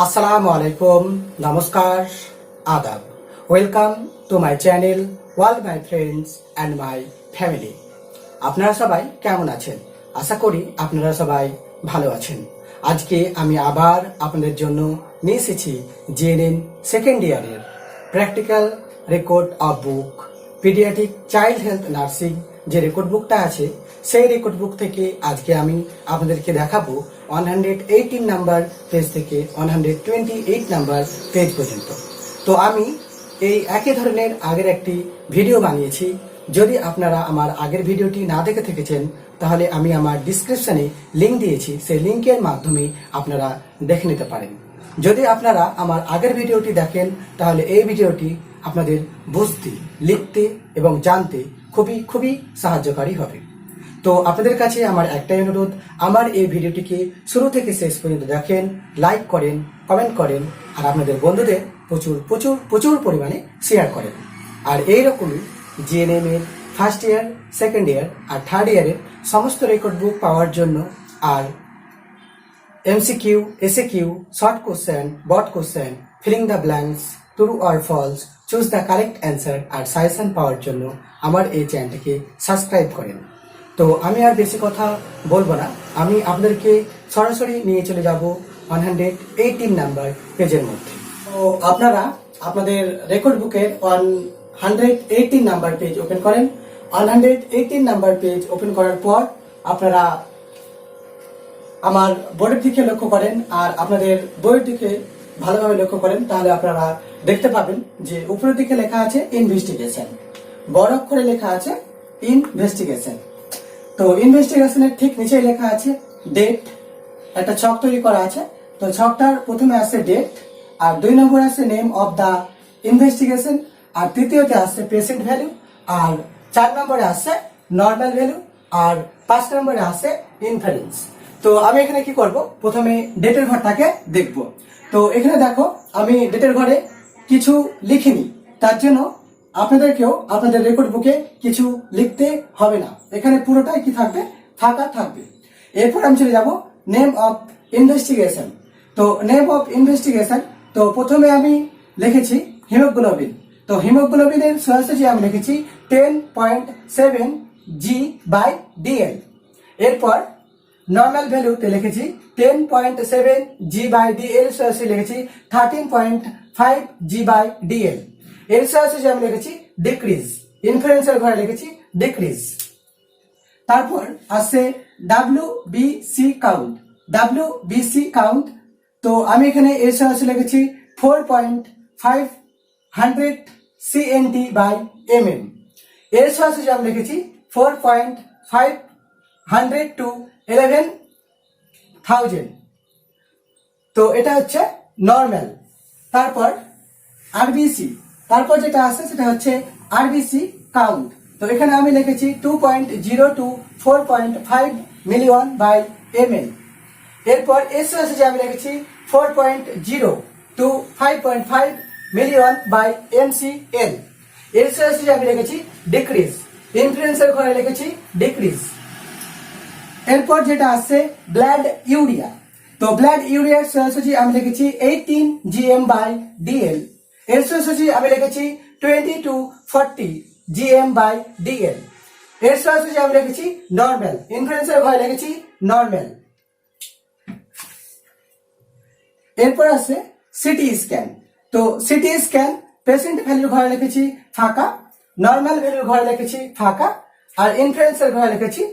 আসসালামু আলাইকুম, নমস্কার, আদাব। Welcome to my channel wall my friends and my family. আপনারা সবাই কেমন আছেন? আশা করি আপনারা সবাই ভালো আছেন। আজকে আমি আবার আপনাদের জন্য নিয়ে এসেছি জিএনএম সেকেন্ড ইয়ারের practical record of book paediatric child health nursing যে রেকর্ড বুকটা আছে সেই রেকর্ড বুক থেকে আজকে আমি আপনাদেরকে দেখাবো 118 নাম্বার পেজ থেকে 128 নাম্বার পেজ পর্যন্ত। তো আমি এই একই ধরনের আগের একটি ভিডিও বানিয়েছি। যদি আপনারা আমার আগের ভিডিওটি না দেখে থেকেছেন তাহলে আমি আমার ডিসক্রিপশনে লিঙ্ক দিয়েছি, সেই লিঙ্কের মাধ্যমে আপনারা দেখে নিতে পারেন। যদি আপনারা আমার আগের ভিডিওটি দেখেন তাহলে এই ভিডিওটি আপনাদের বুঝতে, লিখতে এবং জানতে খুবই সাহায্যকারী হবে। তো আপনাদের কাছে আমার একটাই অনুরোধ, আমার এই ভিডিওটিকে শুরু থেকে শেষ পর্যন্ত দেখেন, লাইক করেন, কমেন্ট করেন আর আপনাদের বন্ধুদের প্রচুর পরিমাণে শেয়ার করেন। আর এইরকমই জিএনএম এর ফার্স্ট ইয়ার, সেকেন্ড ইয়ার আর থার্ড ইয়ারের সমস্ত রেকর্ড বুক পাওয়ার জন্য আর এমসিকিউ, এসএকিউ, শর্ট কোশ্চেন, বট question, filling the blanks, true or false, choose the correct answer আর সাজেশন পাওয়ার জন্য আমার এই চ্যানেলটিকে সাবস্ক্রাইব করেন। তো আমি আর বেশি কথা বলবো না, আমি আপনাদেরকে সরাসরি নিয়ে চলে যাব 118 নাম্বার পেজের মধ্যে। তো আপনারা আপনাদের রেকর্ড বুকের 118 নাম্বার পেজ ওপেন করেন। 118 নাম্বার পেজ ওপেন করার পর আপনারা আমার বোর্ডের দিকে লক্ষ্য করেন আর আপনাদের বইয়ের দিকে ভালোভাবে লক্ষ্য করেন, তাহলে আপনারা দেখতে পাবেন যে উপরের দিকে লেখা আছে ইনভেস্টিগেশন, বড় অক্ষরে লেখা আছে ইনভেস্টিগেশন। তো ইনভেস্টিগেশনের ঠিক নিচে লেখা আছে ডেট, একটা ছক তৈরি করা আছে। তো ছকটার প্রথমে আছে ডেট, আর 2 নম্বরে আছে নেম অফ দা ইনভেস্টিগেশন, আর তৃতীয়তে আছে পেশেন্ট ভ্যালু, আর 4 নম্বরে আছে নর্মাল ভ্যালু, আর 5 নম্বরে আছে ইনফারেন্স। তো আমি এখানে কি করব, প্রথমে ডেটের ঘরটাকে দেখব। তো এখানে দেখো আমি ডেটের ঘরে কিছু লিখিনি, তার জন্য আপনাদেরকেও আপনাদের রেকর্ড বুকে কিছু লিখতে হবে না, এখানে পুরোটাই কি থাকবে, ফাঁকা থাকবে। এরপর আমি চলে যাব নেম অফ ইনভেস্টিগেশন। তো নেম অফ ইনভেস্টিগেশন, তো প্রথমে আমি লিখেছি হিমোগ্লোবিন। তো হিমোগ্লোবিনের সোয়াসোজি আমি লিখেছি 10.7 G/DL। এরপর নর্মাল ভ্যালুতে লিখেছি 10.7 G/DL, সোয়াসোজি লিখেছি 13.5 G/DL। এর সোয়াসোজি আমি লিখেছি ডিক্রিজ, ইনফারেন্সের ঘরে লিখেছি ডিক্রিজ। তারপর আসছে WBC কাউন্ট, WBC কাউন্ট। তো আমি এখানে এর সোয়াসোজি লিখেছি 4.500 CNT/mm। এর সোয়াসোজি আমি লিখেছি 4.500 to 11,000। তো এটা হচ্ছে নর্মাল। তারপর আরবিসি, তারপর যেটা আছে সেটা হচ্ছে আরবিসি কাউন্ট। তো এখানে আমি লিখেছি 2.0 to 4.5 million/ml। এরপর এসওএসজি আমি লিখেছি 4.0 to 5.5 million/mcl। এসওএসজি আমি লিখেছি ডিক্রিজ, ইনফ্লুয়েন্সের ঘরে লিখেছি ডিক্রিজ। এরপর যেটা আছে ব্লাড ইউরিয়া। তো ব্লাড ইউরিয়ার সোয়াসোজি আমি লিখেছি 18 gm/dl। এর সোয়াসোজি আমি লিখেছি 20 to 40 gm/dl। এর সোয়াসোজি আমি লিখেছি নর্মাল, ইনফ্লুয়েন্সের ঘরে লিখেছি নর্মাল। এরপর আছে সিটি স্ক্যান। তো সিটি স্ক্যান পেশেন্ট ভ্যালুর ঘরে লিখেছি ফাঁকা, নর্মাল ভ্যালুর ঘরে লিখেছি ফাঁকা, আর ইনফ্লুয়েন্সের ঘরে লিখেছি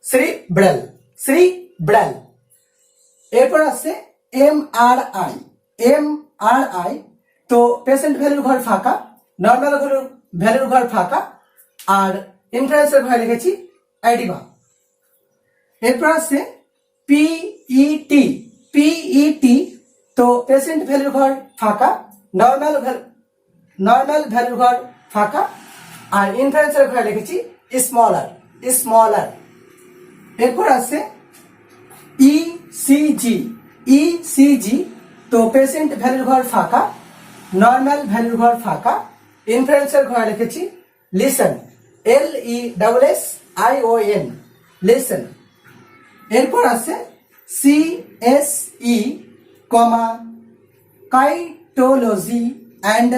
সেরিব্রাল। এরপর আছে এমআরআই, এমআরআই। তো পেশেন্ট ভ্যালুর ঘর ফাঁকা, নর্মাল ভ্যালুর ঘর ফাঁকা, আর ইনফ্লুয়েন্সের ঘরে লিখেছি এডিমা। এরপর আছে পিইটি, পিইটি। তো পেশেন্ট ভ্যালুর ঘর ফাঁকা, নর্মাল ভ্যালুর ঘর ফাঁকা, আর ইনফ্লুয়েন্সের ঘরে লিখেছি স্মলার। এরপর আছে ইসিজি, ইসিজি। তো পেশেন্ট ভ্যালুর ঘর ফাঁকা, নর্মাল ভ্যালুর ঘর ফাঁকা, ইনফ্লুয়েন্সের ঘরে লিখেছি লিসন, LESSION, লিসন। এরপর আছে CSE, comma cytology and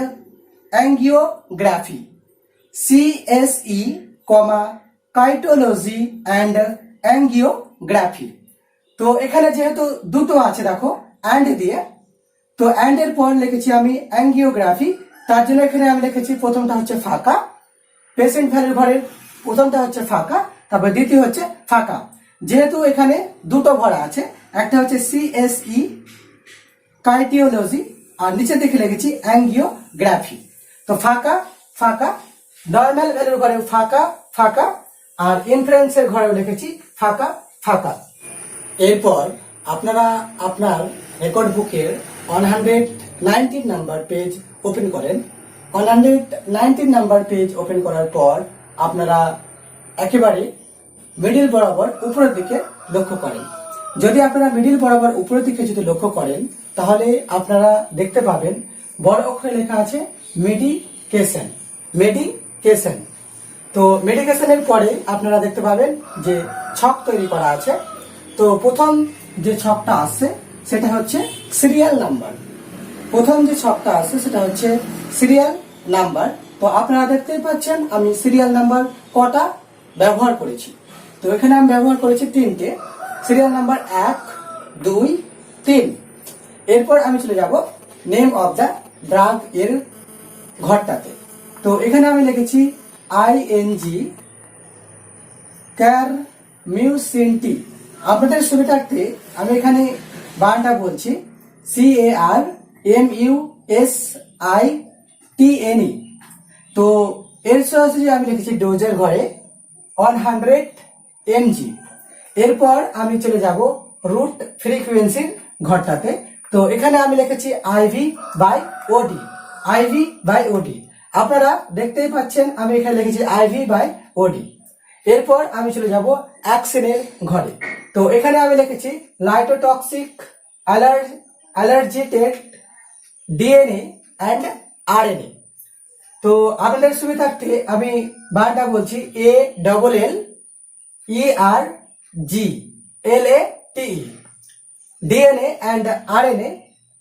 angiography, CSE, cytology and angiography. তো এখানে যেহেতু দুটো আছে দেখো অ্যান্ড দিয়ে, তো অ্যান্ড এর পর লিখেছি আমি অ্যাঙ্গিওগ্রাফি, তার জন্য এখানে আমি লিখেছি প্রথমটা হচ্ছে ফাঁকা, পেশেন্ট ভ্যালুর ঘরের প্রথমটা হচ্ছে ফাঁকা, তারপর দ্বিতীয় হচ্ছে ফাঁকা। যেহেতু এখানে দুটো ভরা আছে, একটা হচ্ছে CSE কার্ডিওলজি আর নিচে দেখে লিখেছি অ্যাঙ্গিওগ্রাফি। তো ফাঁকা ফাঁকা, নর্মাল ভ্যালুর ঘরে ফাঁকা ফাঁকা, আর ইনফারেন্সের ঘরেও লিখেছি ফাঁকা ফাঁকা। এরপর আপনারা আপনার রেকর্ড বুকের 119 নাম্বার পেজ ওপেন করেন। 119 নাম্বার পেজ ওপেন করার পর আপনারা একেবারে মিডিল বরাবর উপরের দিকে লক্ষ্য করেন। যদি আপনারা মিডিল বরাবর উপরের দিকে যদি লক্ষ্য করেন, তাহলে আপনারা দেখতে পাবেন বড় অক্ষরে লেখা আছে মেডিকেশন, মেডিকেশন। তো মেডিকেশনের পরে আপনারা দেখতে পাবেন যে ছক তৈরি করা আছে। তো প্রথম যে ছকটা আসছে সেটা হচ্ছে সিরিয়াল নাম্বার। প্রথম যে ছকটা আছে সেটা হচ্ছে সিরিয়াল নাম্বার। তো আপনারা দেখতেই পাচ্ছেন আমি সিরিয়াল নাম্বার কটা ব্যবহার করেছি। তো এখানে আমি ব্যবহার করেছি 3টে, সিরিয়াল নাম্বার 1, 2, 3। এরপর আমি চলে যাব নেম অফ দ্য ড্রাগ এর ঘরটাতে। তো এখানে আমি লিখেছি ING ক্যারমিউসিনটি। আপনাদের সুবিধার্থে আমি এখানে বানানটা বলছি CARMUSITNE। তো এর সরাসরি আমি লিখেছি ডোজের ঘরে 100 mg। এরপর আমি চলে যাব রুট ফ্রিকোয়েন্সির ঘরটাতে। তো এখানে আমি লিখেছি IV/OD, IV/OD। আপনারা দেখতেই পাচ্ছেন আমি এখানে লিখেছি IV/OD। এরপর আমি চলে যাব অ্যাকশনের ঘরে। তো এখানে আমি লিখেছি লাইটোটক্সিক অ্যালার্জিটেড DNA অ্যান্ড RNA। তো আপনাদের সুবিধার্থে আমি বারটা বলছি ALLERGLATE, DNA and RNA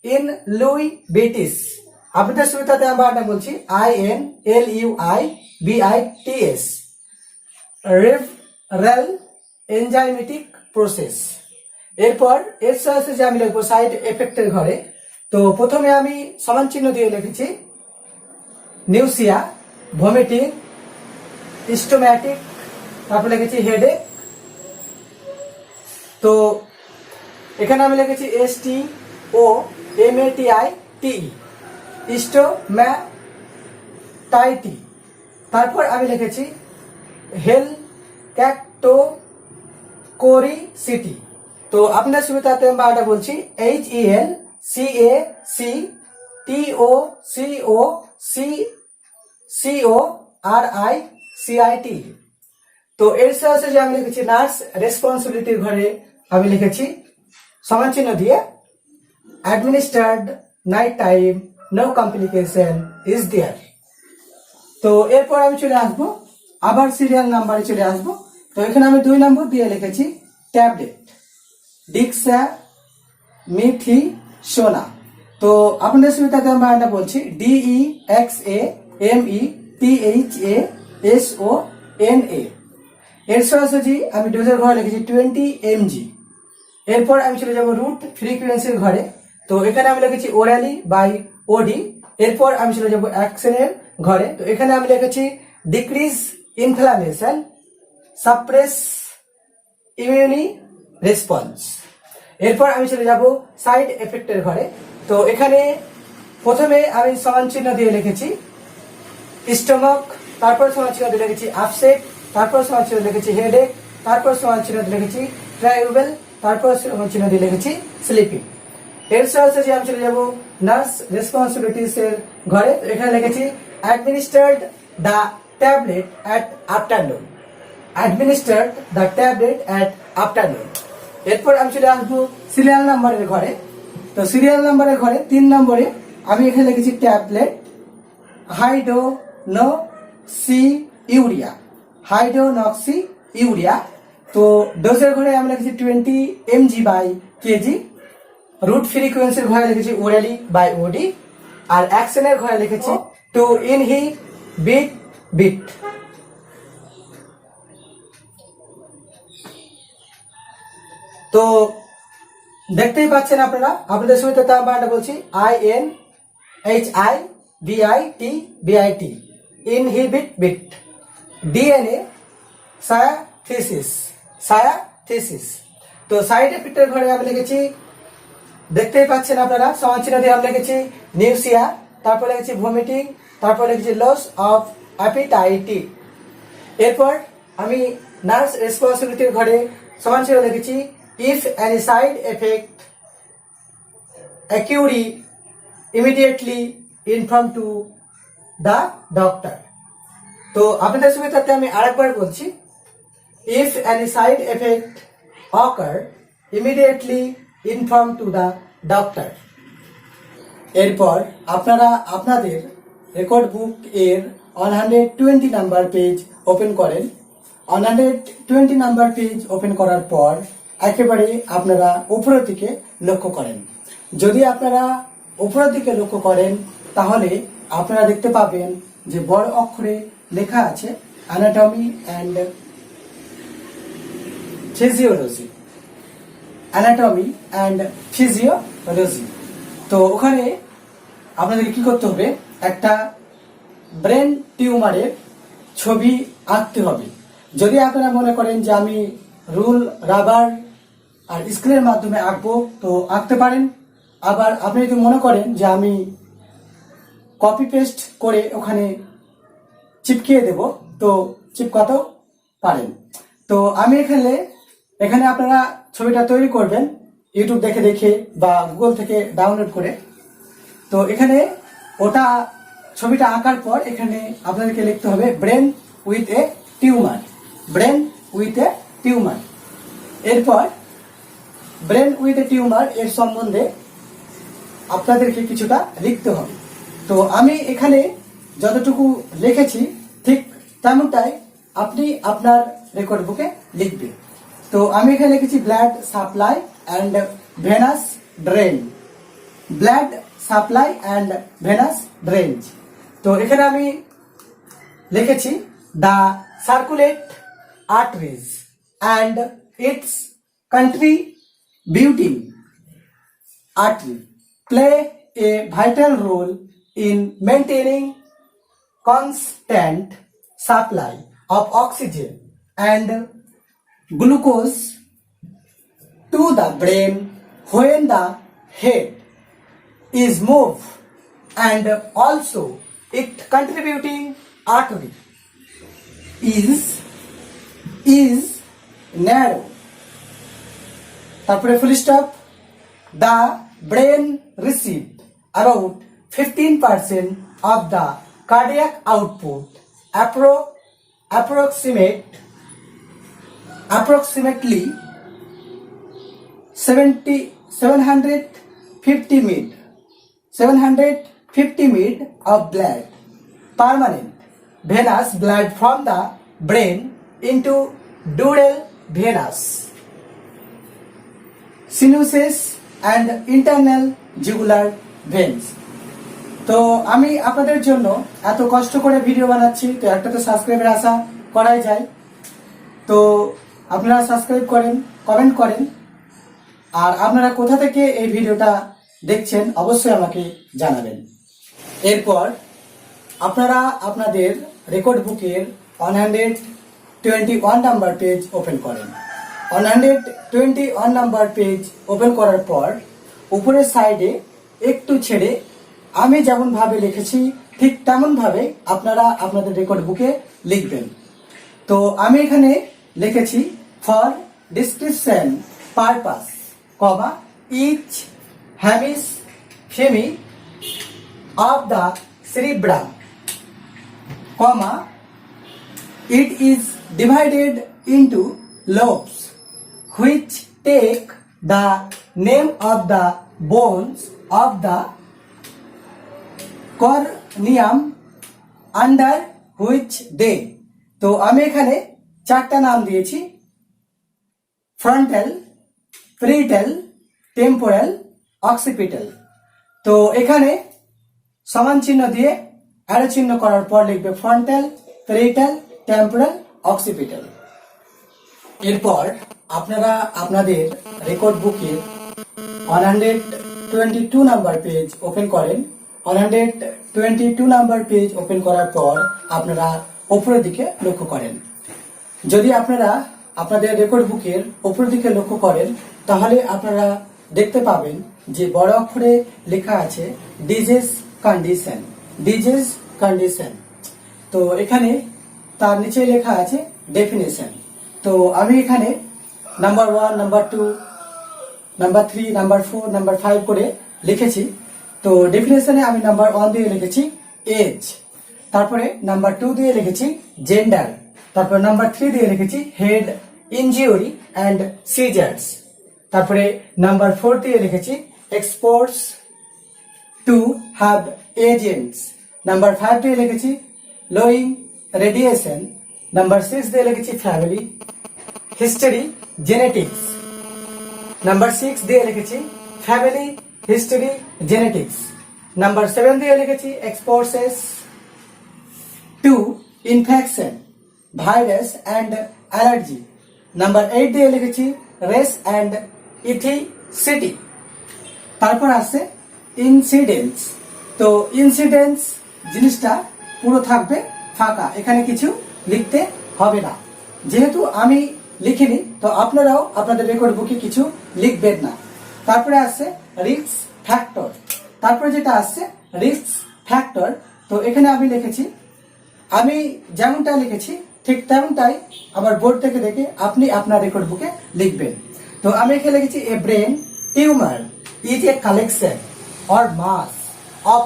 in লুই বিটিস। আপনাদের সুবিধাতে আমি বারটা বলছি INLUIBITS, রেল এনজাইমেটিক প্রসেস। এরপর এর সাথে যে আমি লিখবো সাইড এফেক্টের ঘরে। তো প্রথমে আমি সমান চিহ্ন দিয়ে লিখেছি নিউসিয়া, ভমিটিং, স্টোম্যাটিক, তারপর লিখেছি হেডেক। তো এখানে আমি লিখেছি STOMATITE, স্টোম্যাটাইটি। তারপর আমি লিখেছি হেল ক্যাক্টোকোরিসিটি। তো আপনার সুবিধাতে আমি বারোটা বলছি HELCACTOCOCORICIT। তো এর সাথে যে আমি লিখেছি নার্স রেসপন্সিবিলিটির ঘরে আমি লিখেছি সমান চিহ্ন দিয়ে administered night time, no complication is there. তো এরপর আমি চলে আসবো আবার সিরিয়াল নাম্বারে চলে আসবো। তো এখানে আমি 2 নম্বর দিয়ে লিখেছি ট্যাবলেট, ডিক্সা মিথি সোনা। তো আপনাদের সুবিধাতে আমরা এটা বলছি DEXAMETHASONA। এর সরাসরি আমি ডোজের ঘরে লিখেছি 20 mg। এরপর আমি চলে যাব রুট ফ্রিকোয়েন্সির ঘরে। তো এখানে আমি লিখেছি ওরালি বাই ওডি। এরপর আমি চলে যাব অ্যাকশনের ঘরে। তো এখানে আমি লিখেছি ডিক্রিজ ইনফ্লামেশন, সাপ্রেস ইমিউনি রেসপন্স। এরপর আমি চলে যাব সাইড এফেক্টের ঘরে। তো এখানে প্রথমে আমি সমান চিহ্ন দিয়ে লিখেছি স্টমাক, তারপর সমান চিহ্ন দিয়ে লিখেছি আপসেট, তারপর সমান চিহ্ন লিখেছি হেডেক, তারপর সমান চিহ্ন দিয়ে লিখেছি ট্রাইউবেল, তারপর সমান চিহ্ন দিয়ে লিখেছি স্লিপিং। এর সাথে আমি চলে যাব নার্স রেসপন্সিবিলিটিস এর ঘরে। তো এখানে লিখেছি administered the tablet at afternoon, administered the tablet at afternoon. এরপর আমি চলে আসবো সিরিয়াল নাম্বারের ঘরে। তো সিরিয়াল নাম্বারের ঘরে 3 নম্বরে আমি এখানে লিখেছি ট্যাবলেট হাইড্রোনক্সি ইউরিয়া, হাইড্রোনক্সি ইউরিয়া। তো ডোজের ঘরে আমি লিখেছি 20 mg/kg। রুট ফ্রিকোয়েন্সির ঘরে লিখেছি ওরালি বাই ওডি, আর অ্যাকশনের ঘরে লিখেছি টু ইনহিবিট বিট। তো দেখতেই পাচ্ছেন আপনারা, আপনাদের সুবিধা তার বানানটা বলছি INHIBIT ইনহিবিট বিট। DNA সায়াথিসিস। তো সাইড এফেক্টের ঘরে আমি লিখেছি, দেখতেই পাচ্ছেন আপনারা সমান চিহ্ন দিয়ে আমি লিখেছি নিউসিয়া, তারপর লিখেছি ভমিটিং, তারপর লিখেছি লস অফ অ্যাপিটাইটি। এরপর আমি নার্স রেসপন্সিবিলিটির ঘরে সমান চিহ্ন লিখেছি if any side effect occur immediately inform to the doctor. তো আপনাদের সুবিধার্থে আমি আরেকবার বলছি, if any side effect occur immediately inform to the doctor. এরপর আপনারা আপনাদের রেকর্ড বুক এর 120 নাম্বার পেজ ওপেন করেন। 120 নাম্বার পেজ ওপেন করার পর একেবারে আপনারা উপরের দিকে লক্ষ্য করেন। যদি আপনারা উপরের দিকে লক্ষ্য করেন তাহলে আপনারা দেখতে পাবেন যে বড় অক্ষরে লেখা আছে anatomy and physiology, anatomy and physiology. তো ওখানে আপনাদেরকে কি করতে হবে, একটা ব্রেন টিউমারের ছবি আঁকতে হবে। যদি আপনারা মনে করেন যে আমি রুল, রাবার আর স্কেলের মাধ্যমে আঁকবো তো আঁকতে পারেন। আবার আপনি যদি মনে করেন যে আমি কপি পেস্ট করে ওখানে চিপকিয়ে দেব তো চিপকাতেও পারেন। তো আমি এখানে আপনারা ছবিটা তৈরি করবেন ইউটিউব দেখে দেখে বা গুগল থেকে ডাউনলোড করে। তো এখানে ওটা ছবিটা আঁকার পর এখানে আপনাদেরকে লিখতে হবে brain with a tumour, brain with a tumour. এরপর ব্রেন উইথ এ টিউমার এর সম্বন্ধে আপনাদেরকে কিছুটা লিখতে হবে। তো আমি এখানে যতটুকু লিখেছি ঠিক তেমনটাই আপনি আপনার রেকর্ড বুকে লিখবেন। তো আমি এখানে লিখেছি blood supply and venous drain, blood supply and venous drainage. তো এখানে আমি লিখেছি the circulate arteries and its contributing artery play a vital role in maintaining constant supply of oxygen and glucose to the brain when the head is moved, and also it contributing artery is narrow. তারপরে full stop. The brain receive about 15% of the cardiac output approximately 750 ml of blood, permanent venous blood from the brain into dural venous sinuses and internal jugular veins. তো আমি আপনাদের জন্য এত কষ্ট করে video বানাচ্ছি, তো একটা তো সাবস্ক্রাইবের আশা করাই যায়। তো আপনারা সাবস্ক্রাইব করেন, কমেন্ট করেন, আর আপনারা কোথা থেকে এই ভিডিওটা দেখছেন অবশ্যই আমাকে জানাবেন। এরপর আপনারা আপনাদের রেকর্ড বুকের 121 নাম্বার পেজ ওপেন করেন। 121 নাম্বার পেজ ওপেন করার পর উপরের সাইডে একটু ছেড়ে আমি যেমন ভাবে লিখেছি ঠিক তেমন ভাবে আপনারা আপনাদের রেকর্ড বুকে লিখবেন। তো আমি এখানে লিখেছি for description purpose, comma each hemisphere of the cerebrum, comma it is divided into lobes which take the name of the bones of the corneum under which they। তো আমি এখানে চারটা নাম দিয়েছি, ফ্রন্টাল, প্যারিটাল, টেম্পোরাল অক্সিপিটাল। তো এখানে সমান চিহ্ন দিয়ে অ্যারো চিহ্ন করার পর লিখবে ফ্রন্টাল, পেরিটাল, টেম্পোরাল, অক্সিপিটাল। এরপর আপনারা আপনাদের রেকর্ড বুকে 122 নাম্বার পেজ ওপেন করেন। 122 নাম্বার পেজ ওপেন করার পর আপনারা উপরের দিকে লক্ষ্য করেন। যদি আপনারা আপনাদের রেকর্ড বুকের উপরের দিকে লক্ষ্য করেন তাহলে আপনারা দেখতে পাবেন যে বড় অক্ষরে লেখা আছে ডিজিজ কন্ডিশন, ডিজিজ কন্ডিশন। তো এখানে তার নিচে লেখা আছে ডেফিনেশন। তো আমি এখানে number 1, number 2, number 3, number 4, number 5 করে লিখেছি। তো ডেফিনেশনে আমি নাম্বার 1 দিয়ে লিখেছি এজ, তারপরে নাম্বার 2 দিয়ে লিখেছি জেন্ডার, তারপর নাম্বার 3 দিয়ে লিখেছি হেড ইনজিউরি অ্যান্ড সিজার্স, তারপরে নাম্বার 4 দিয়ে লিখেছি exposure to have agents, number 5 দিয়ে লিখেছি লোয়িং রেডিয়েশন, নাম্বার 6 দিয়ে লিখেছি ফ্যামিলি হিস্টোরি জেনেটিক্স, নাম্বার 6 দিয়ে লিখেছি ফ্যামিলি হিস্টোরি জেনেটিক্স, নাম্বার 7 দিয়ে লিখেছি exposure to infection virus and allergy, number 8 দিয়ে লিখেছি রেস অ্যান্ড ইথিসিটি। তারপর আছে ইনসিডেন্টস। তো ইনসিডেন্টস জিনিসটা পুরো থাকবে ফাঁকা, এখানে কিছু লিখতে হবে না। যেহেতু আমি লিখিনি তো আপনারাও আপনাদের রেকর্ড বুকে কিছু লিখবেন না। তারপরে আছে রিস্ক ফ্যাক্টর। তারপরে যেটা আছে রিস্ক ফ্যাক্টর, তো এখানে আমি লিখেছি, আমি যেমনটা লিখেছি ঠিক তেমনটাই আমার বোর্ড থেকে দেখে আপনি আপনার রেকর্ড বুকে লিখবেন। তো আমি এখানে লিখেছি a brain tumour is a collection or mass of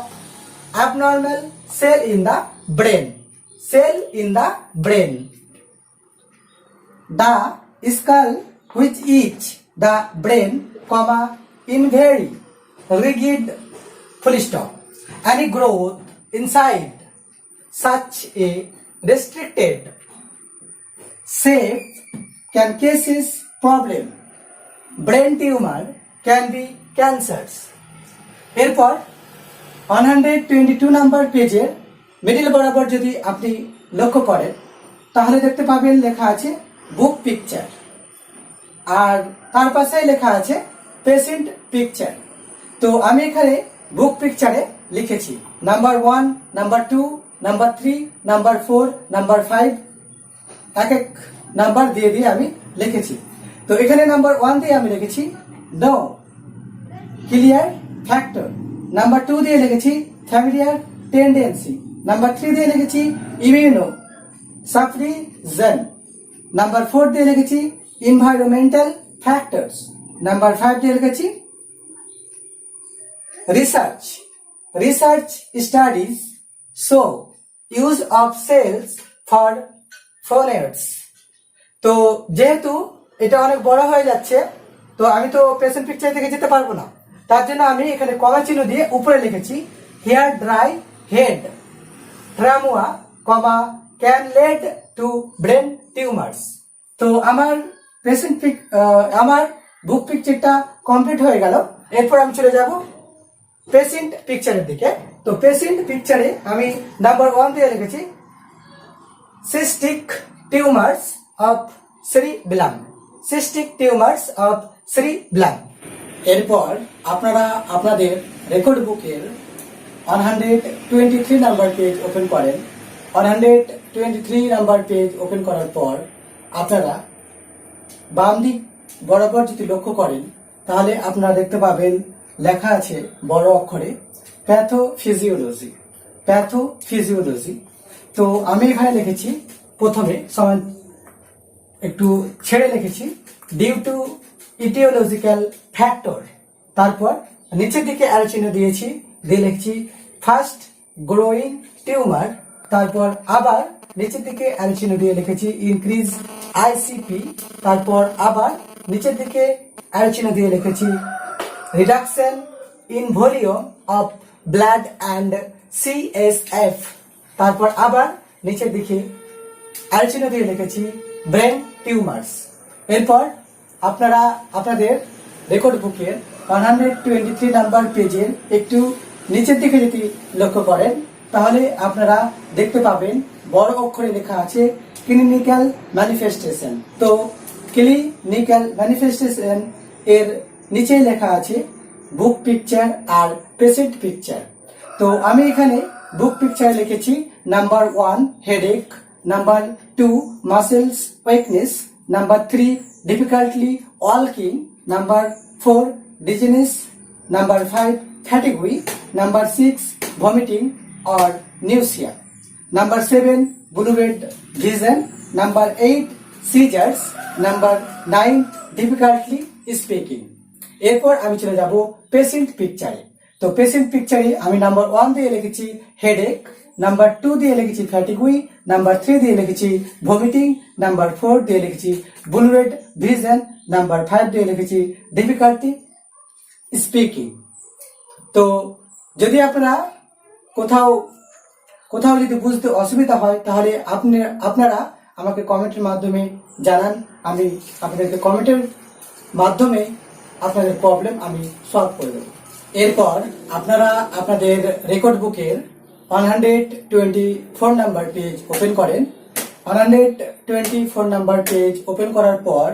abnormal cell in the brain, cell in the brain. The skull which is the brain, comma, in very rigid full stop. Any growth inside such a restricted shape can causes problem. Brain tumor can be cancers. এরপর 122 number পেজের middle বরাবর যদি আপনি লক্ষ্য করেন তাহলে দেখতে পাবেন লেখা আছে বুক পিকচার, আর তার পাশে লেখা আছে পেশেন্ট পিকচার। তো আমি এখানে বুক পিকচারে লিখেছি number 1, number 2, number 3, number 4, number 5 এক এক নাম্বার দিয়ে দিয়ে আমি লিখেছি। তো এখানে নাম্বার 1 দিয়ে আমি লিখেছি নো ক্লিয়ার ফ্যাক্টর, নাম্বার 2 দিয়ে লিখেছি ফ্যামিলিয়ার টেন্ডেন্সি, নাম্বার 3 দিয়ে লিখেছি ইমিউনো সাপ্রেশন, নাম্বার 4 দিয়ে লিখেছি এনভায়রনমেন্টাল ফ্যাক্টরস, নাম্বার 5 দিয়ে লিখেছি research, research studies show use of cells for phones. তো যেহেতু এটা অনেক বড় হয়ে যাচ্ছে তো আমি তো পেশেন্ট পিকচার থেকে যেতে পারবো না, তার জন্য আমি এখানে কমা চিহ্ন দিয়ে উপরে লিখেছি hair dye head trauma, comma, can lead to brain tumours. তো আমার আমার বুক পিকচারটা কমপ্লিট হয়ে গেল। এরপর আমি চলে যাব পেশেন্ট পিকচারের দিকে। তো পেশেন্ট পিকচারে আমি নাম্বার 1 দিয়ে লিখেছি cystic tumours of cerebrum, cystic tumours of cerebrum. এরপর আপনারা আপনাদের রেকর্ড বুকের 123 নাম্বার পেজ ওপেন করেন। 123 নাম্বার পেজ ওপেন করার পর আপনারা বাম দিক বরাবর যদি লক্ষ্য করেন তাহলে আপনারা দেখতে পাবেন লেখা আছে বড় অক্ষরে প্যাথোফিজিওলজি, প্যাথোফিজিওলজি। তো আমি এখানে লিখেছি প্রথমে সমান একটু ছেড়ে লিখেছি ডিউ টু ইটিওলজিক্যাল ফ্যাক্টর, তারপর নিচের দিকে অ্যারো চিহ্ন দিয়েছি, দিয়ে লিখছি ফার্স্ট গ্রোয়িং টিউমার, তারপর আবার নিচের দিকে অ্যারো চিহ্ন দিয়ে লিখেছি ইনক্রিজ আইসিপি, তারপর আবার নিচের দিকে অ্যারো চিহ্ন দিয়ে লিখেছি reduction in volume of blood and CSF, তারপর আবার নিচের দিকে অ্যারো চিহ্ন দিয়ে লিখেছি ব্রেন টিউমার্স। এরপর আপনারা আপনাদের রেকর্ড বুকের 123 নাম্বার পেজের একটু নিচের দিকে যদি লক্ষ্য করেন তাহলে আপনারা দেখতে পাবেন বড় অক্ষরে লেখা আছে ক্লিনিক্যাল ম্যানিফেস্টেশন। তো ক্লিনিক্যাল ম্যানিফেস্টেশন এর নিচেই লেখা আছে বুক পিকচার আর পেশেন্ট পিকচার। তো আমি এখানে বুক পিকচার লিখেছি number 1 headache, number 2 muscles weakness, number 3 difficultly walking, number 4 dizziness, number 5 fatigue, number 6 vomiting or nausea, number 7 blurred vision, number 8 seizures, number 9 difficulty speaking। এরপর আমি চলে যাব পেশেন্ট পিকচারে। তো পেশেন্ট পিকচারে আমি নাম্বার 1 দিয়ে লিখেছি হেডেক, নাম্বার 2 দিয়ে লিখেছি ফ্যাটিগুই, নাম্বার 3 দিয়ে লিখেছি ভমিটিং, নাম্বার 4 দিয়ে লিখেছি ব্লুরেড ভিজন, নাম্বার 5 দিয়ে লিখেছি ডিফিকাল্টি স্পিকিং। তো যদি আপনারা কোথাও যদি বুঝতে অসুবিধা হয় তাহলে আপনারা আমাকে কমেন্টের মাধ্যমে জানান, আমি আপনাদেরকে কমেন্টের মাধ্যমে আপনাদের প্রবলেম আমি সলভ করে দেব। এরপর আপনারা আপনাদের রেকর্ড বুকের 124 নাম্বার পেজ ওপেন করেন। 124 নাম্বার পেজ ওপেন করার পর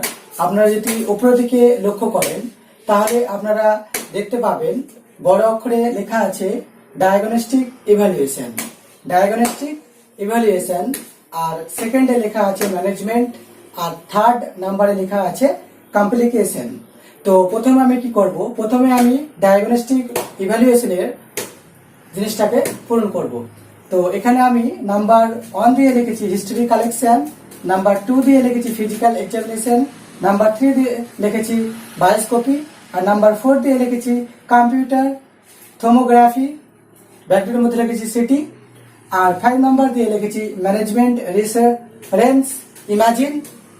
আপনারা যদি উপরের দিকে লক্ষ্য করেন তাহলে আপনারা দেখতে পাবেন বড় অক্ষরে লেখা আছে ডায়াগনস্টিক ইভ্যালুয়েশন। ডায়াগনস্টিক ইভ্যালুয়েশন আর সেকেন্ডে লেখা আছে ম্যানেজমেন্ট আর থার্ড নাম্বারে লেখা আছে কমপ্লিকেশন। তো প্রথমে আমি কি করব, প্রথমে আমি ডায়াগনস্টিক ইভ্যালুয়েশনের জিনিসটাকে পূরণ করব। তো এখানে আমি নাম্বার 1 দিয়ে লিখেছি হিস্টরি কালেকশন, নাম্বার 2 দিয়ে লিখেছি ফিজিক্যাল এক্সামিনেশন, নাম্বার 3 দিয়ে লিখেছি বায়োস্কোপি আর নাম্বার 4 দিয়ে লিখেছি কম্পিউটার থোমোগ্রাফি, ব্যাকটেরিয়ার মধ্যে লিখেছি সিটি আর 5 নাম্বার দিয়ে লিখেছি ম্যানেজমেন্ট রিসারেন্স ইমাজিন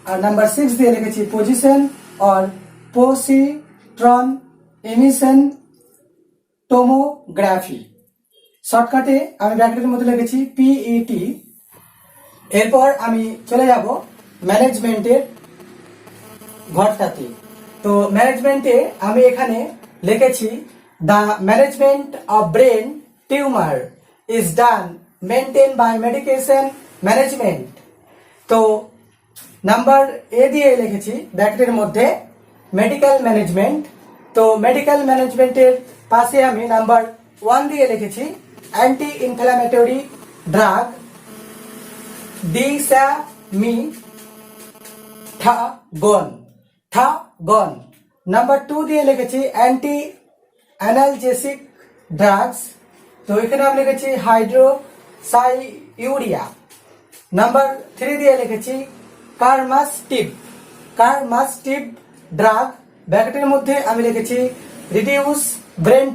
আর নাম্বার 6 দিয়ে লিখেছি পজিশন আর পজিট্রন এমিশন টোমোগ্রাফি। শর্টকাটে আমি ব্র্যাকেটের মধ্যে লিখেছি পিইটি। এরপর আমি চলে যাব ম্যানেজমেন্টের ঘরটাতে। তো ম্যানেজমেন্টে আমি এখানে লিখেছি the management of brain tumour is done maintain by medication management. তো নাম্বার এ দিয়ে লিখেছি ব্র্যাকেটের মধ্যে মেডিকেল ম্যানেজমেন্ট। তো মেডিকেল ম্যানেজমেন্টের পাশে আমি নাম্বার 1 দিয়ে লিখেছি অ্যান্টি ইনফ্ল্যামেটরি ড্রাগ থাগন। নাম্বার 2 দিয়ে লিখেছি অ্যান্টি অ্যানালজেসিক ড্রাগস। তো এখানে আমি লিখেছি হাইড্রোসাইউরিয়া। নাম্বার 3 দিয়ে লিখেছি কারমাস্টিভ ড্রাগ, ব্র্যাকেটের মধ্যে আমি লিখেছি রিডিউস ব্রেন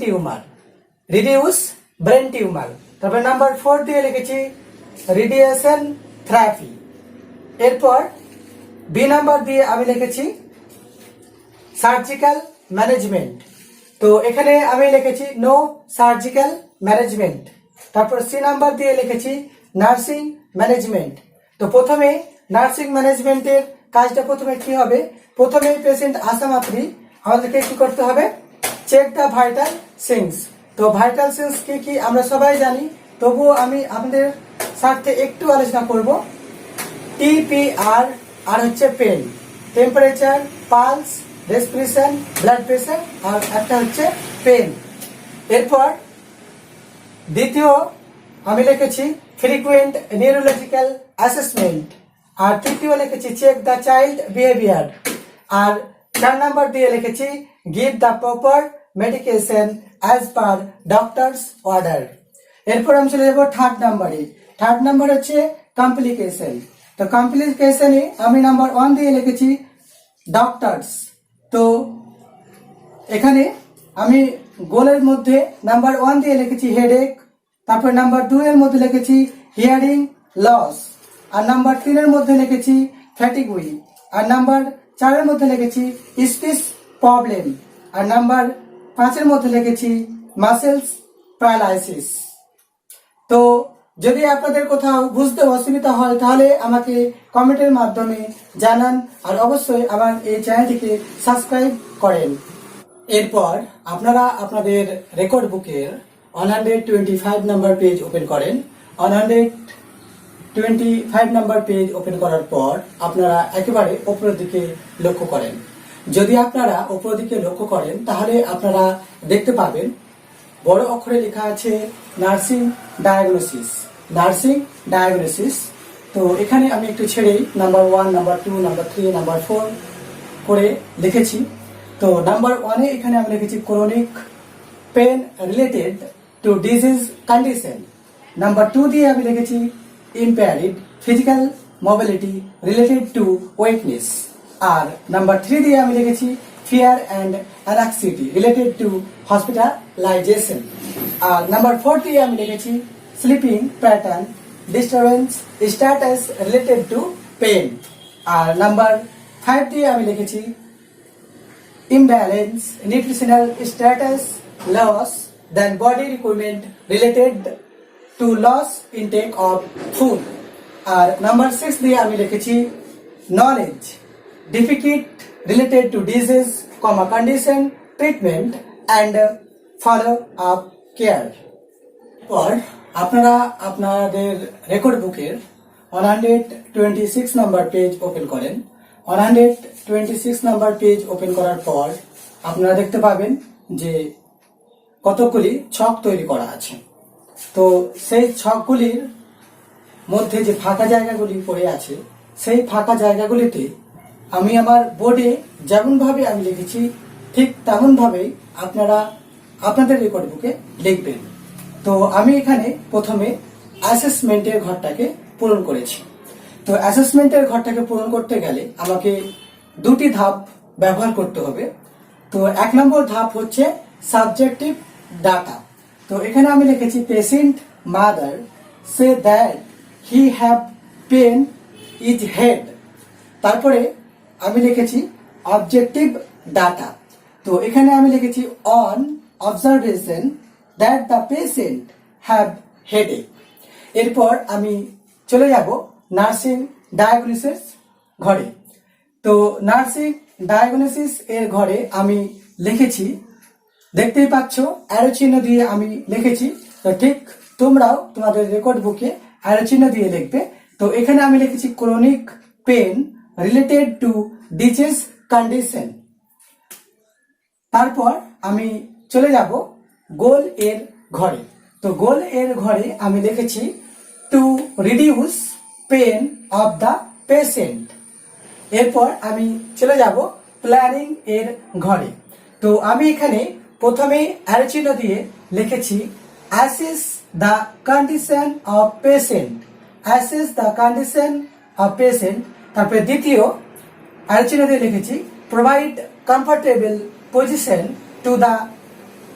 টিউমার। তারপর নাম্বার 4 দিয়ে লিখেছি রেডিয়েশন থেরাপি। এরপর বি নাম্বার দিয়ে আমি লিখেছি সার্জিক্যাল ম্যানেজমেন্ট। তো এখানে আমি লিখেছি নো সার্জিক্যাল ম্যানেজমেন্ট। তারপর সি নাম্বার দিয়ে লিখেছি নার্সিং ম্যানেজমেন্ট। তো প্রথমে নার্সিং ম্যানেজমেন্টের কাজটা প্রথমে কি হবে, প্রথমে পেশেন্ট আসা মাত্রই আমাদেরকে কি করতে হবে, চেক দ্য ভাইটাল সিংস। তো ভাইটাল সিংস কি আমরা সবাই জানি, তবুও আমি আপনাদের সাথে একটু আলোচনা করব। টিপিআর আর হচ্ছে pain, temperature, pulse, respiration, blood pressure আর একটা হচ্ছে পেন। এরপর দ্বিতীয় আমি লিখেছি ফ্রিকুয়েন্ট নিউরোলজিক্যাল অ্যাসেসমেন্ট আর তৃতীয় লিখেছি চেক দ্য চাইল্ড বিহেভিয়ার আর 4 নাম্বার দিয়ে লিখেছি give the proper medication as per doctors order. এরপর আমি চলে যাবো থার্ড নাম্বারে। থার্ড নাম্বার হচ্ছে কমপ্লিকেশন। তো কমপ্লিকেশনে আমি নাম্বার 1 দিয়ে লিখেছি ডক্টরস। তো এখানে আমি গোলের মধ্যে নাম্বার 1 দিয়ে লিখেছি হেডেক, তারপর নাম্বার 2 এর মধ্যে লিখেছি হিয়ারিং লস আর নাম্বার 3 এর মধ্যে লিখেছি ফ্যাটিগুই আর নাম্বার 4 এর মধ্যে লিখেছি স্পিচ প্রবলেম আর নাম্বার 5 এর মধ্যে লিখেছি মাসেলস প্যারালাইসিস। তো যদি আপনাদের কোথাও বুঝতে অসুবিধা হয় তাহলে আমাকে কমেন্টের মাধ্যমে জানান আর অবশ্যই আমার এই চ্যানেলটিকে সাবস্ক্রাইব করেন। এরপর আপনারা আপনাদের রেকর্ড বুকের 125 নাম্বার পেজ ওপেন করেন। 125 নাম্বার পেজ ওপেন করার পর আপনারা একেবারে উপরের দিকে লক্ষ্য করেন। যদি আপনারা উপরের দিকে লক্ষ্য করেন তাহলে আপনারা দেখতে পাবেন বড় অক্ষরে লেখা আছে নার্সিং ডায়াগনোসিস। Nursing diagnosis. তো এখানে আমি একটু ছেড়েই নাম্বার 1, নাম্বার 2, নাম্বার 3, নাম্বার 4 করে লিখেছি। তো নাম্বার 1-এ এখানে আমি লিখেছি chronic pain related to disease condition. Number 2 দিয়ে আমি লিখেছি impaired physical mobility related to weakness. আর নাম্বার 3 দিয়ে আমি লিখেছি fear and anxiety related to hospitalisation. আর নাম্বার 4 দিয়ে আমি লিখেছি sleeping pattern disturbance status related to pain. আর নাম্বার 5 দিয়ে আমি লিখেছি imbalance nutritional status loss than body requirement related to loss intake of food. আর নাম্বার 6 দিয়ে আমি লিখেছি knowledge deficit related to disease, condition, treatment and follow up care. পর আপনারা আপনাদের রেকর্ড বুকের 126 নাম্বার পেজ ওপেন করেন। 126 নাম্বার পেজ ওপেন করার পর আপনারা দেখতে পাবেন যে কতগুলি ছক তৈরি করা আছে। তো সেই ছকগুলির মধ্যে যে ফাঁকা জায়গাগুলি পড়ে আছে সেই ফাঁকা জায়গাগুলিতে আমি আমার বোর্ডে যেমনভাবে আমি লিখেছি ঠিক তেমনভাবেই আপনারা আপনাদের রেকর্ড বুকে লিখবেন। তো আমি এখানে প্রথমে অ্যাসেসমেন্টের ঘরটাকে পূরণ করেছি। তো অ্যাসেসমেন্টের ঘরটাকে পূরণ করতে গেলে আমাকে দুটি ধাপ ব্যবহার করতে হবে। তো 1 নম্বর ধাপ হচ্ছে সাবজেক্টিভ ডাটা। তো এখানে আমি লিখেছি patient mother say that he have pain is head. তারপরে আমি লিখেছি অবজেক্টিভ ডাটা। তো এখানে আমি লিখেছি on observation that the patient have headache. এরপর আমি চলে যাব নার্সিং ডায়াগনোসিস ঘরে। তো নার্সিং ডায়াগনোসিস এর ঘরে আমি লিখেছি, দেখতেই পাচ্ছ অ্যারো চিহ্ন দিয়ে আমি লিখেছি। তো ঠিক তোমরাও তোমাদের রেকর্ড বুকে অ্যারো চিহ্ন দিয়ে লিখবে। তো এখানে আমি লিখেছি chronic pain related to disease condition. তারপর আমি চলে যাব গোল এর ঘরে। তো গোল এর ঘরে আমি লিখেছি to reduce pain of the patient. এরপর আমি চলে যাব প্ল্যানিং এর ঘরে। তো আমি এখানে প্রথমে অ্যারো চিহ্ন দিয়ে লিখেছি assess the condition of patient. Assess the condition of patient. তারপরে দ্বিতীয় অ্যারো চিহ্ন দিয়ে লিখেছি provide comfortable position to the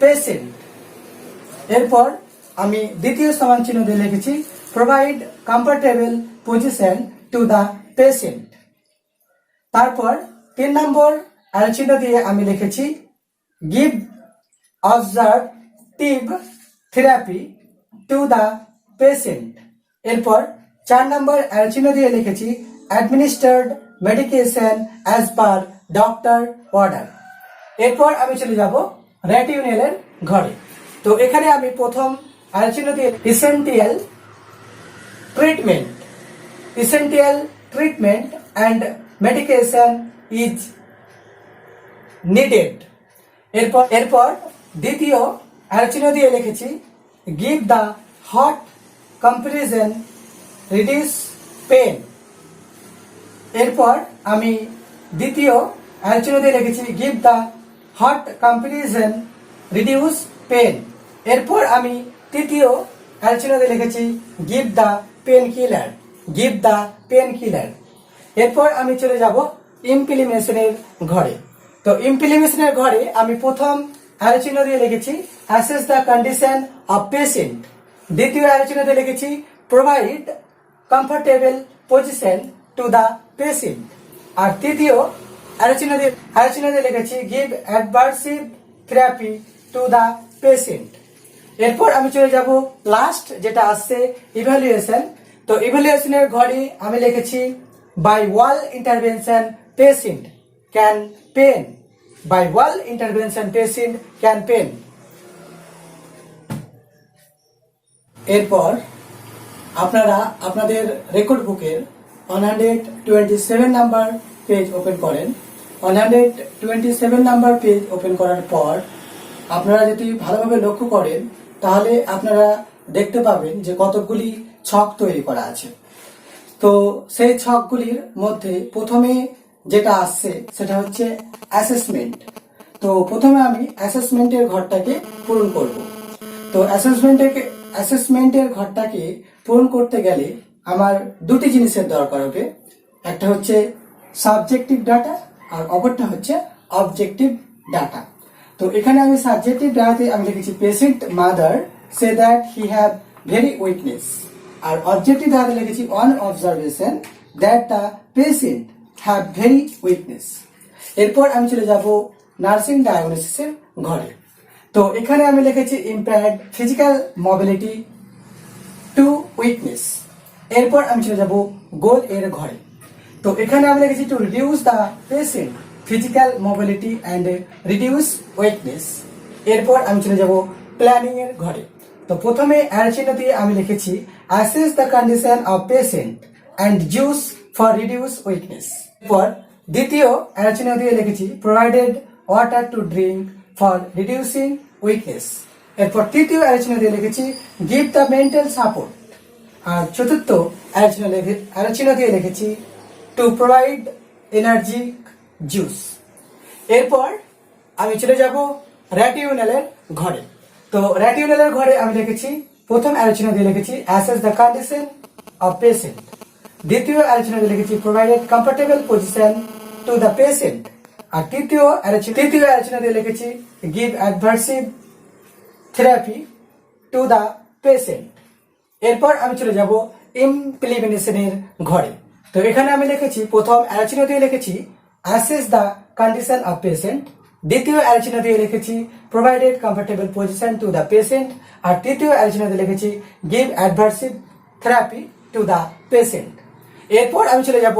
patient. এরপর আমি দ্বিতীয় সমান চিহ্ন দিয়ে লিখেছি provide comfortable position to the patient. তারপর 3 নম্বর অ্যারো চিহ্ন দিয়ে আমি লিখেছি give observative therapy to the patient. এরপর 4 নম্বর অ্যারো চিহ্ন দিয়ে লিখেছি administered medication as per doctor order. এরপর আমি চলে যাব রেটিউনেলের ঘরে। তো এখানে আমি প্রথম অ্যারো চিহ্ন দিয়ে essential treatment. Essential treatment and medication is needed. এরপর দ্বিতীয় অ্যারো চিহ্ন দিয়ে লিখেছি give the hot comparison reduce pain. এরপর আমি দ্বিতীয় অ্যারো চিহ্ন দিয়ে লিখেছি give the hot comparison reduce pain. এরপর আমি তৃতীয় অ্যারো চিহ্ন দিয়ে লিখেছি give the pain killer. Give the pain killer. এরপর আমি চলে যাব ইমপ্লিমেশনের ঘরে। তো ইমপ্লিমেশনের ঘরে আমি প্রথম অ্যারো চিহ্ন দিয়ে লিখেছি assess the condition of patient. দ্বিতীয় অ্যারো চিহ্ন দিয়ে লিখেছি provide comfortable position to the patient. আর তৃতীয় অ্যারো চিহ্ন দিয়ে লিখেছি give adversive therapy to the patient. এরপর আমি চলে যাব লাস্ট যেটা আসছে ইভ্যালুয়েশন। তো ইভ্যালুয়েশনের ঘরে আমি লিখেছি by all intervention patient can pain by wall intervention patient can pain। এরপর আপনারা আপনাদের রেকর্ড বুকের 127 নাম্বার পেজ ওপেন করেন। 127 নাম্বার পেজ ওপেন করার পর আপনারা যদি ভালোভাবে লক্ষ্য করেন তাহলে আপনারা দেখতে পাবেন যে কতগুলি ছক তৈরি করা আছে। তো সেই ছকগুলির মধ্যে প্রথমে যেটা আসছে সেটা হচ্ছে অ্যাসেসমেন্ট। তো প্রথমে আমি অ্যাসেসমেন্টের ঘরটাকে পূরণ করব। তো অ্যাসেসমেন্টের ঘরটাকে পূরণ করতে গেলে আমার দুটি জিনিসের দরকার হবে। একটা হচ্ছে সাবজেক্টিভ ডাটা আর অপরটা হচ্ছে অবজেক্টিভ ডাটা। তো এখানে আমি সাবজেক্টিভ ডাটাতে আমি লিখেছি patient mother say that he have very weakness, আর অবজেক্টিভ ডাটাতে লিখেছি on observation that the patient have very weakness. এরপর আমি চলে যাব নার্সিং ডায়াগনোসিসের ঘরে। তো এখানে আমি লিখেছি impaired physical mobility to weakness. এরপর আমি চলে যাব গোল এর ঘরে। তো এখানে আমি লিখেছি to reduce the patient physical mobility and reduce weakness. এরপর আমি চলে যাব প্ল্যানিং এর ঘরে। তো প্রথমে অ্যারো চিহ্ন দিয়ে আমি লিখেছি assess the condition of patient and juice for reduce weakness. এরপর দ্বিতীয় অ্যারো চিহ্ন দিয়ে লিখেছি provided water to drink for reducing weakness. এরপর তৃতীয় অ্যারো চিহ্ন দিয়ে লিখেছি গিভ দ্য মেন্টাল সাপোর্ট। আর চতুর্থ অ্যারো চিহ্ন দিয়ে লিখেছি টু প্রোভাইড এনার্জি জুস। এরপর আমি চলে যাব র্যাটিউনালের ঘরে। তো র্যাটিউনালের ঘরে আমি লিখেছি প্রথম অ্যারো চিহ্ন দিয়ে লিখেছি assess the condition of patient. দ্বিতীয় অ্যারো চিহ্ন দিয়ে লিখেছি provided comfortable position to the patient. আর তৃতীয় অ্যারো চিহ্ন দিয়ে লিখেছি give adversive therapy to the patient. এরপর আমি চলে যাব ইমপ্লিমেন্টেশনের ঘরে। তো এখানে আমি লিখেছি প্রথম অ্যারো চিহ্ন দিয়ে লিখেছি assess the condition of patient. দ্বিতীয় অ্যারো চিহ্ন দিয়ে লিখেছি provided comfortable position to the patient. আর তৃতীয় অ্যারো চিহ্ন দিয়ে লিখেছি give adversive therapy to the patient. এরপর আমি চলে যাব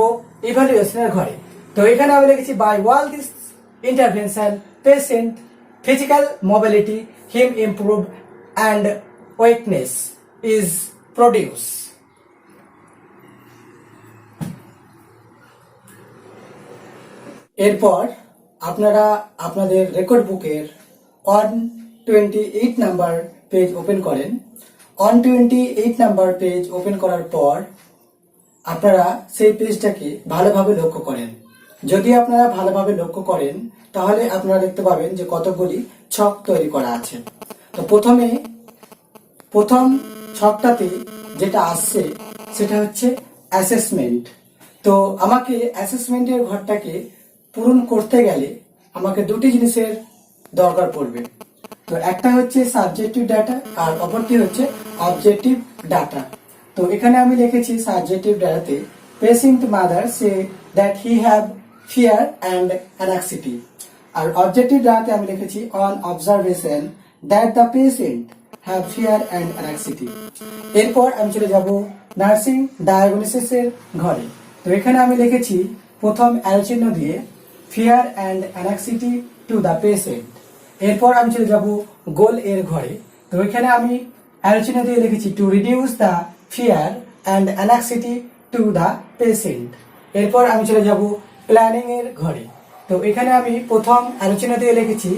ইভালুয়েশনের ঘরে। তো এখানে আমি লিখেছি by all this intervention patient physical mobility him improve and weakness is produce. এরপর আপনারা আপনাদের রেকর্ড বুকের 128 নাম্বার পেজ ওপেন করেন। 128 নাম্বার পেজ ওপেন করার পর আপনারা সেই পেজটাকে ভালোভাবে লক্ষ্য করেন। যদি আপনারা ভালোভাবে লক্ষ্য করেন তাহলে আপনারা দেখতে পাবেন যে কতগুলি ছক তৈরি করা আছে। তো প্রথম ছকটাতে যেটা আসছে সেটা হচ্ছে অ্যাসেসমেন্ট। তো আমাকে অ্যাসেসমেন্টের ঘরটাকে পূরণ করতে গেলে আমাকে দুটি জিনিসের দরকার পড়বে। তো একটা হচ্ছে সাবজেক্টিভ ডাটা আর অপরটি হচ্ছে অবজেক্টিভ ডাটা। তো এখানে আমি লিখেছি সাবজেক্টিভ ডাটাতে patient mother say that he have fear and anxiety. আর অবজেক্টিভ ডাটাতে আমি লিখেছি on observation that the patient have fear and anxiety. এরপর আমি চলে যাব নার্সিং ডায়াগনোসিসের ঘরে। তো এখানে আমি লিখেছি প্রথম অ্যারো চিহ্ন দিয়ে fear and anxiety two the patient. এরপর আমি চলে যাব গোল এর ঘরে। তো এখানে আমি অ্যারো চিহ্ন দিয়ে লিখেছি to reduce the fear and anxiety two the patient. এরপর আমি চলে যাব প্ল্যানিং এর ঘরে। তো এখানে আমি প্রথম অ্যারো চিহ্ন দিয়ে লিখেছি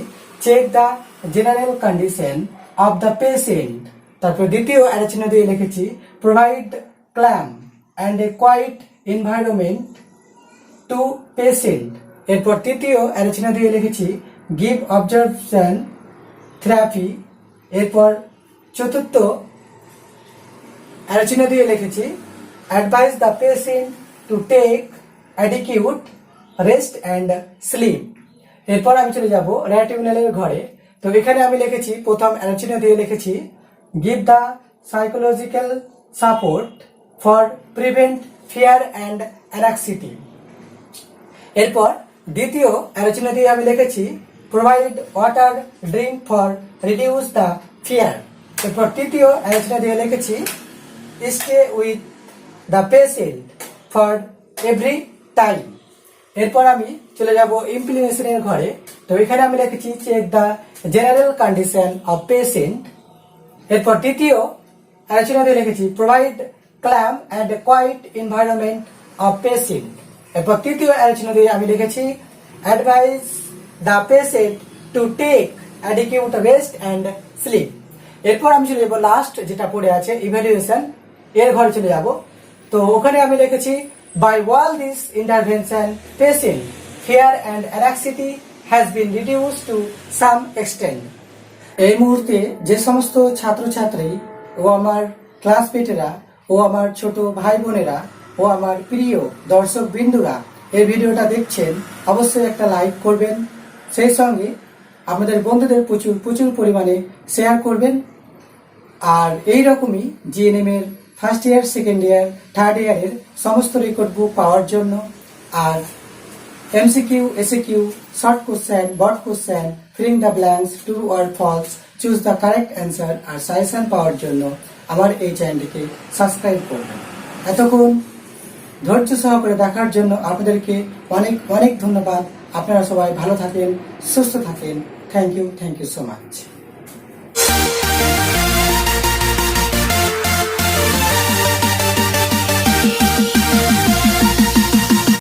check the general condition of the patient. তারপর দ্বিতীয় অ্যারো চিহ্ন দিয়ে লিখেছি provide calm and a quiet environment to patient. এরপর তৃতীয় অ্যারো চিহ্ন দিয়ে লিখেছি গিভ অবজারভেশন থেরাপি। এরপর চতুর্থ অ্যারো চিহ্ন দিয়ে লিখেছি advise the patient to take adequate rest and sleep. এরপর আমি চলে যাব র্যাটিউনালের ঘরে। তো এখানে আমি লিখেছি প্রথম অ্যারো চিহ্ন দিয়ে লিখেছি give the psychological support for prevent fear and anxiety. এরপর দ্বিতীয় অ্যারো চিহ্ন দিয়ে আমি লিখেছি provide water drink for reduce the fear. এরপর তৃতীয় অ্যারো চিহ্ন দিয়ে লিখেছি stay with the patient for every time. এরপর আমি চলে যাব ইমপ্লিমেন্টেশনের ঘরে। তো এখানে আমি লিখেছি check the general condition of patient. এরপর দ্বিতীয় আলোচনাতে লিখেছি provide calm and quiet environment of patient. এরপর তৃতীয় আলোচনা দিয়ে আমি লিখেছি advise the patient to take adequate rest and sleep. এরপর আমি চলে যাবো লাস্ট যেটা পড়ে আছে ইভ্যালুয়েশন, এর ঘরে চলে যাব। তো ওখানে আমি লিখেছি by all this intervention patient fear and anxiety has been reduce to some extent. এই মুহূর্তে যে সমস্ত ছাত্রছাত্রী ও আমার ক্লাসমেটেরা ও আমার ছোট ভাই বোনেরা ও আমার প্রিয় দর্শক বিন্দুরা এই ভিডিওটা দেখছেন, অবশ্যই একটা লাইক করবেন, সেই সঙ্গে আমাদের বন্ধুদের প্রচুর প্রচুর পরিমাণে শেয়ার করবেন। আর এই রকমই জিএনএম এর first year, second year, third ইয়ারের সমস্ত রেকর্ড বুক পাওয়ার জন্য, আর এমসিকিউ, এসিকিউ, শর্ট কোশ্চেন, বড question, filling the blanks, true or false, choose the correct answer আর সাজেশন পাওয়ার জন্য আমার এই চ্যানেলটিকে সাবস্ক্রাইব করবেন। এতক্ষণ ধৈর্য সহকারে দেখার জন্য আপনাদেরকে অনেক অনেক ধন্যবাদ। আপনারা সবাই ভালো থাকেন, সুস্থ থাকেন। Thank you so much.